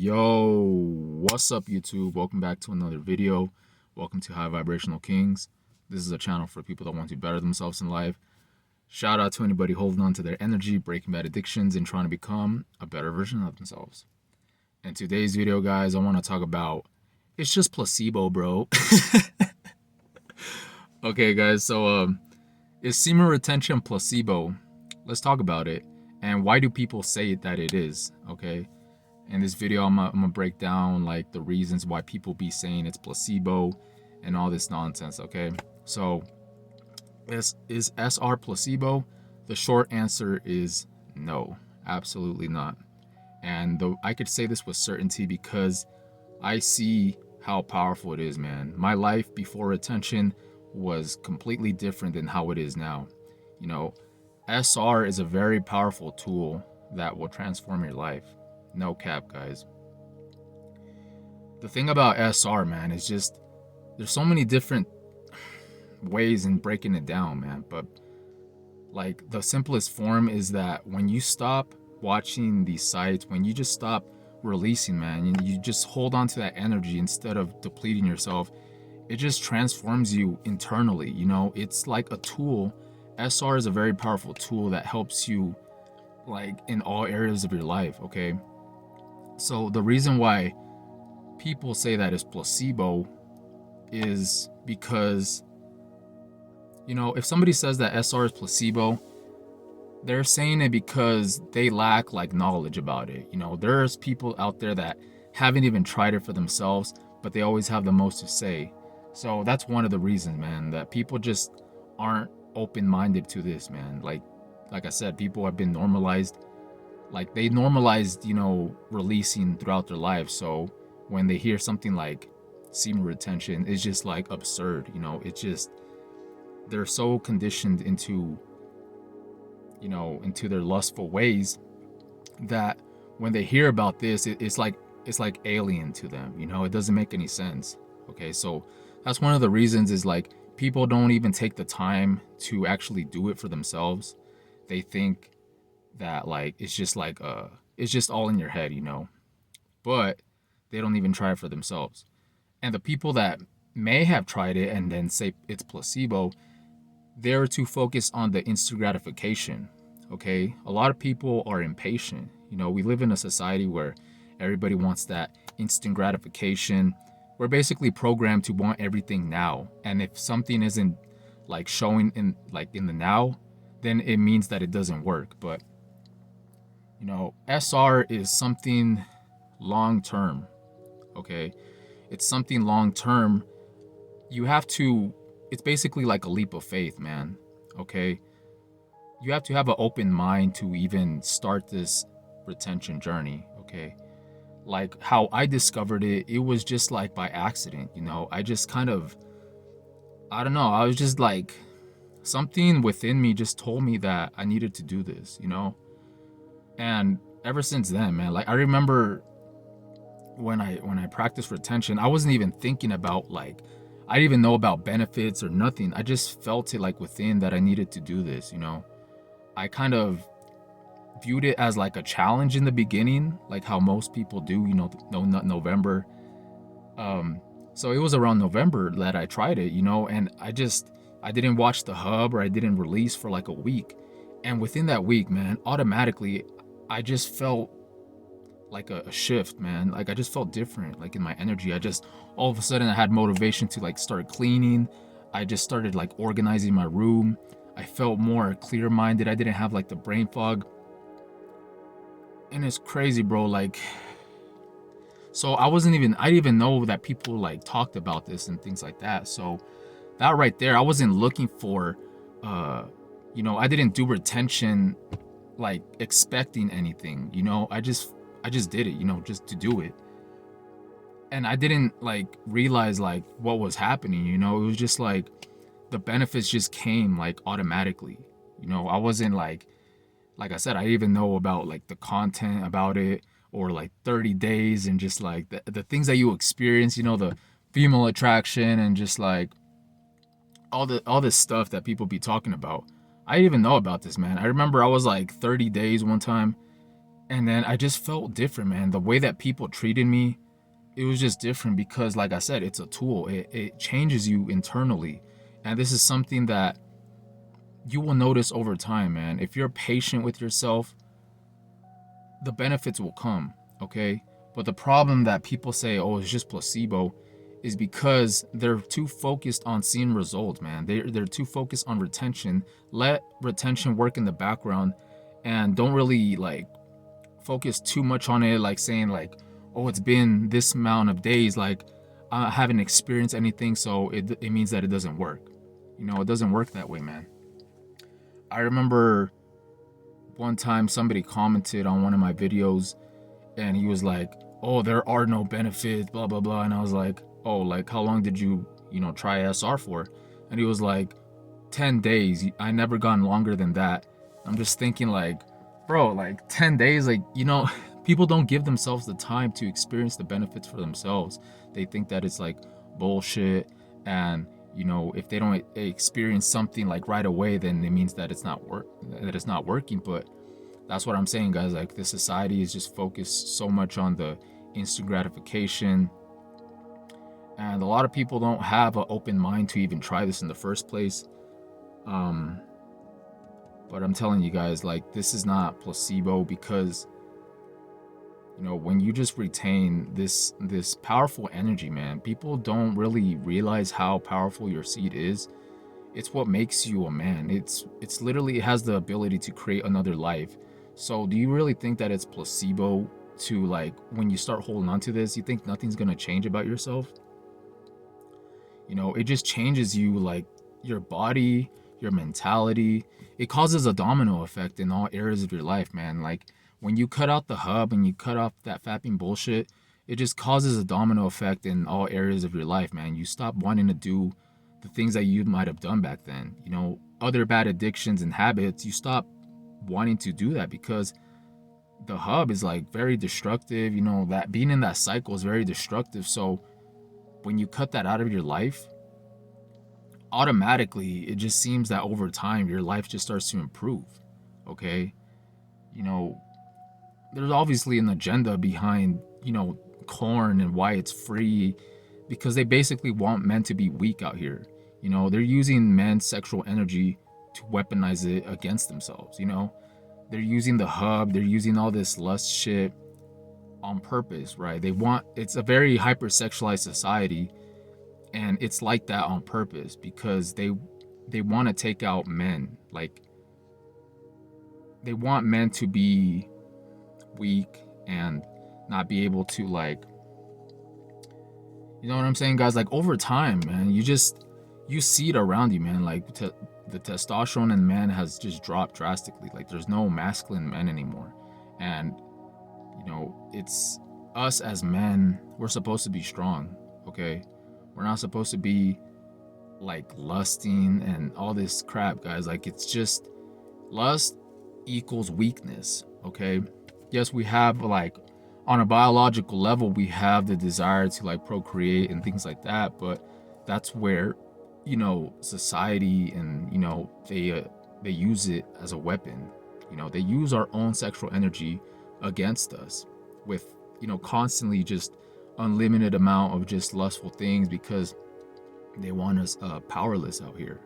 Yo, what's up YouTube? Welcome back to another video. Welcome to High Vibrational Kings. This is a channel for people that want to better themselves in life. Shout out to anybody holding on to their energy, breaking bad addictions, and trying to become a better version of themselves. In today's video, guys, I want to talk about it's just placebo, bro. Okay, guys, so is semen retention placebo? Let's talk about it. And why do people say that it is? Okay. In this video, I'm gonna break down like the reasons why people be saying it's placebo and all this nonsense, okay? So, is SR placebo? The short answer is no, absolutely not. And I could say this with certainty because I see how powerful it is, man. My life before retention was completely different than how it is now. You know, SR is a very powerful tool that will transform your life. No cap, guys. The thing about SR, man, is just there's so many different ways in breaking it down, man. But like the simplest form is that when you stop watching these sites, when you just stop releasing, man, and you just hold on to that energy instead of depleting yourself, it just transforms you internally. You know, it's like a tool. SR is a very powerful tool that helps you like in all areas of your life, okay? So the reason why people say that is placebo is because, you know, if somebody says that SR is placebo, they're saying it because they lack like knowledge about it. You know, there's people out there that haven't even tried it for themselves, but they always have the most to say. So that's one of the reasons, man, that people just aren't open-minded to this, man. Like I said, people have been normalized. Like they normalized, you know, releasing throughout their lives. So when they hear something like semen retention, it's just like absurd, you know. It's just they're so conditioned into, you know, into their lustful ways that when they hear about this, it's like alien to them, you know. It doesn't make any sense. Okay, so that's one of the reasons is like people don't even take the time to actually do it for themselves. They think that like it's just all in your head, you know, but they don't even try it for themselves. And the people that may have tried it and then say it's placebo, they're too focused on the instant gratification. Okay, a lot of people are impatient. You know, we live in a society where everybody wants that instant gratification. We're basically programmed to want everything now, and if something isn't like showing in the now, then it means that it doesn't work. But you know, SR is something long term, okay? It's something long term. You have to, it's basically like a leap of faith, man, okay? You have to have an open mind to even start this retention journey, okay? Like how I discovered it, it was just like by accident, you know? I just kind of, I don't know, I was just like, something within me just told me that I needed to do this, you know? And ever since then, man, like I remember when I practiced retention, I wasn't even thinking about like I didn't even know about benefits or nothing. I just felt it like within that I needed to do this, you know. I kind of viewed it as like a challenge in the beginning, like how most people do, you know, not November. So it was around November that I tried it, you know, and I didn't watch the hub or I didn't release for like a week. And within that week, man, automatically I just felt like a shift, man. Like I just felt different, like in my energy. I just all of a sudden I had motivation to like start cleaning. I just started like organizing my room. I felt more clear-minded. I didn't have like the brain fog. And it's crazy, bro. Like, so I didn't even know that people like talked about this and things like that. So that right there, I wasn't looking for, you know, I didn't do retention like expecting anything, you know. I just did it, you know, just to do it. And I didn't like realize like what was happening, you know. It was just like the benefits just came like automatically, you know. I wasn't like I said, I didn't even know about like the content about it or like 30 days and just like the things that you experience, you know, the female attraction and just like all this stuff that people be talking about. I didn't even know about this, man. I remember I was like 30 days one time And then I just felt different, man. The way that people treated me, it was just different because, like I said, it's a tool. It changes you internally. And this is something that you will notice over time, man. If you're patient with yourself, the benefits will come, okay? But the problem that people say, oh, it's just placebo, is because they're too focused on seeing results, man. They're too focused on retention. Let retention work in the background and don't really like focus too much on it, like saying like, oh, it's been this amount of days, like I haven't experienced anything, so it means that it doesn't work. You know, it doesn't work that way, man. I remember one time somebody commented on one of my videos and he was like, oh, there are no benefits, blah blah blah. And I was like, oh, like how long did you try SR for? And he was like, 10 days. I never gone longer than that. I'm just thinking like, bro, like 10 days, like, people don't give themselves the time to experience the benefits for themselves. They think that it's like bullshit, and if they don't experience something like right away, then it means that it's not working. But that's what I'm saying, guys. Like, this society is just focused so much on the instant gratification, and a lot of people don't have an open mind to even try this in the first place. But I'm telling you guys, like, this is not placebo, because when you just retain this powerful energy, man, people don't really realize how powerful your seed is. It's what makes you a man. It's literally, it has the ability to create another life. So do you really think that it's placebo to, like, when you start holding on to this, you think nothing's gonna change about yourself? It just changes you, like your body, your mentality. It causes a domino effect in all areas of your life, man. Like, when you cut out the hub and you cut off that fapping bullshit, it just causes a domino effect in all areas of your life, man. You stop wanting to do the things that you might have done back then. Other bad addictions and habits, you stop wanting to do that because the hub is like very destructive. That being in that cycle is very destructive. So when you cut that out of your life, automatically it just seems that over time your life just starts to improve. Okay, you know there's obviously an agenda behind corn and why it's free, because they basically want men to be weak out here. They're using men's sexual energy to weaponize it against themselves. They're using the hub, they're using all this lust shit on purpose, right? It's a very hypersexualized society, and it's like that on purpose because they want to take out men. Like, they want men to be weak and not be able to, like, you know what I'm saying, guys? Like, over time, man, you see it around you, man. Like, the testosterone in men has just dropped drastically. Like, there's no masculine men anymore. And it's us as men, we're supposed to be strong, okay? We're not supposed to be like lusting and all this crap, guys. Like, it's just lust equals weakness, okay? Yes, we have, like, on a biological level, we have the desire to, like, procreate and things like that, but that's where society and they use it as a weapon. They use our own sexual energy against us with constantly just unlimited amount of just lustful things, because they want us powerless out here.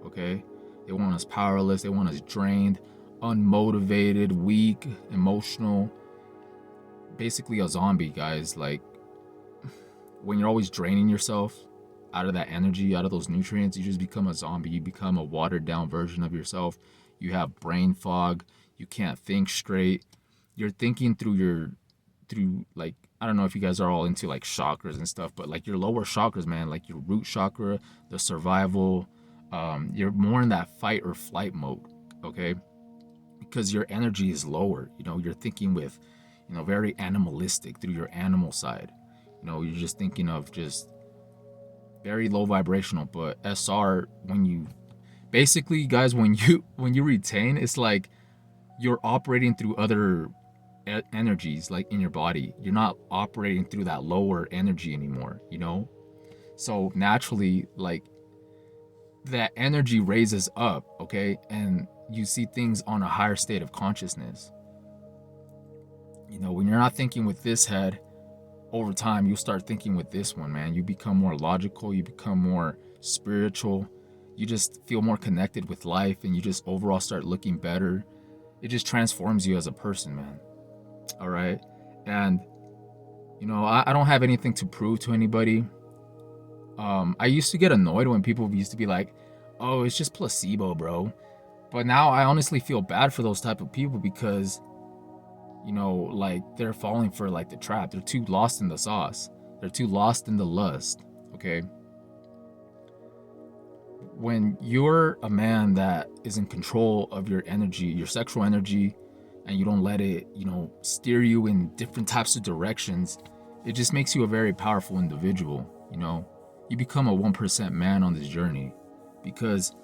Okay, they want us powerless, they want us drained, unmotivated, weak, emotional, basically a zombie, guys. Like, when you're always draining yourself out of that energy, out of those nutrients, you just become a zombie. You become a watered down version of yourself. You have brain fog, you can't think straight. You're thinking through like, I don't know if you guys are all into like chakras and stuff, but like your lower chakras, man, like your root chakra, the survival, you're more in that fight or flight mode, okay? Because your energy is lower. You're thinking with very animalistic through your animal side. You're just thinking of just very low vibrational. But SR, when you basically, guys, when you retain, it's like you're operating through other energies, like in your body. You're not operating through that lower energy anymore. So naturally, like, that energy raises up, okay, and you see things on a higher state of consciousness. When you're not thinking with this head, over time you start thinking with this one, man. You become more logical, you become more spiritual, you just feel more connected with life, and you just overall start looking better. It just transforms you as a person, man. All right. And I don't have anything to prove to anybody. I used to get annoyed when people used to be like, oh, it's just placebo, bro. But now I honestly feel bad for those type of people because like they're falling for like the trap. They're too lost in the sauce. They're too lost in the lust. Okay. When you're a man that is in control of your energy, your sexual energy, and you don't let it, steer you in different types of directions, it just makes you a very powerful individual. You become a 1% man on this journey because,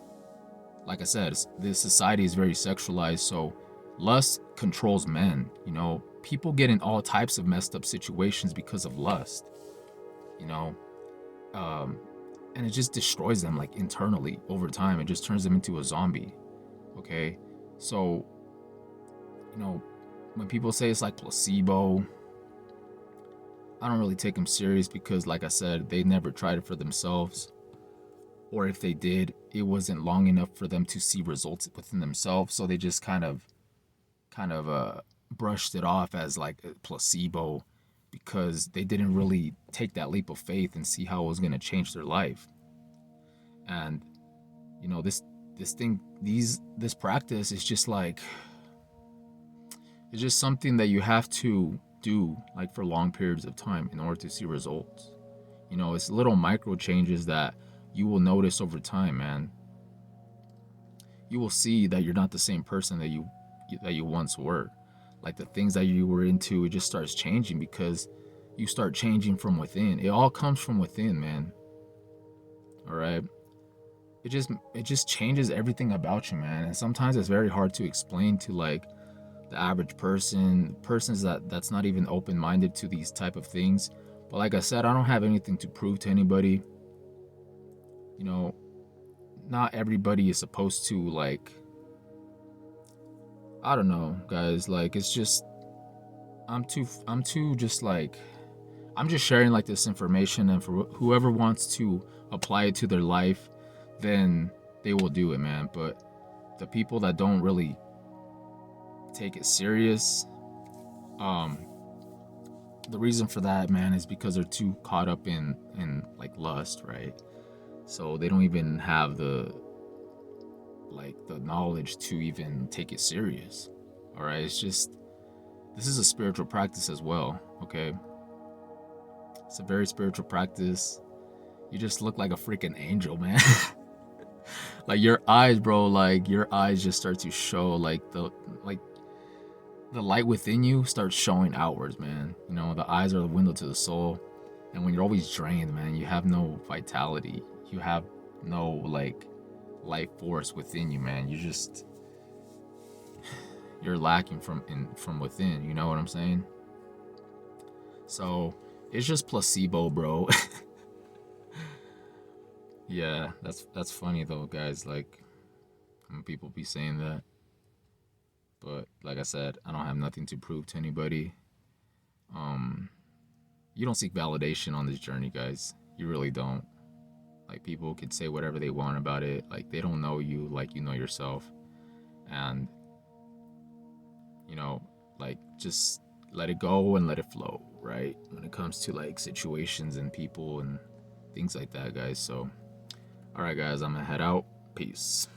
like I said, this society is very sexualized. So lust controls men. People get in all types of messed up situations because of lust. You know, um, and it just destroys them like internally over time. It just turns them into a zombie. Okay, so when people say it's like placebo, I don't really take them serious because, like I said, they never tried it for themselves, or if they did, it wasn't long enough for them to see results within themselves. So they just kind of brushed it off as like a placebo because they didn't really take that leap of faith and see how it was going to change their life. And this practice is just like, it's just something that you have to do like for long periods of time in order to see results. It's little micro changes that you will notice over time, man. You will see that you're not the same person that you once were. Like the things that you were into, it just starts changing because you start changing from within. It all comes from within, man. All right. It just changes everything about you, man. And sometimes it's very hard to explain to like the average persons that's not even open-minded to these type of things. But like I said, I don't have anything to prove to anybody. Not everybody is supposed to like, I don't know, guys. Like it's just I'm too just like, I'm just sharing like this information, and for whoever wants to apply it to their life, then they will do it, man. But the people that don't really take it serious, um the reason for that, man, is because they're too caught up in like lust, right? So they don't even have the knowledge to even take it serious. All right, it's just, this is a spiritual practice as well. Okay, it's a very spiritual practice. You just look like a freaking angel, man. Like your eyes, bro, like your eyes just start to show like the light within you starts showing outwards, man. The eyes are the window to the soul. And when you're always drained, man, you have no vitality. You have no like life force within you, man. You're lacking from within, you know what I'm saying? So it's just placebo, bro. Yeah, that's funny though, guys. Like when people be saying that. But like I said, I don't have nothing to prove to anybody. Um, you don't seek validation on this journey, guys. You really don't. Like people could say whatever they want about it. Like they don't know you like you know yourself. And like just let it go and let it flow, right? When it comes to like situations and people and things like that, guys. So, all right, guys, I'm gonna head out. Peace.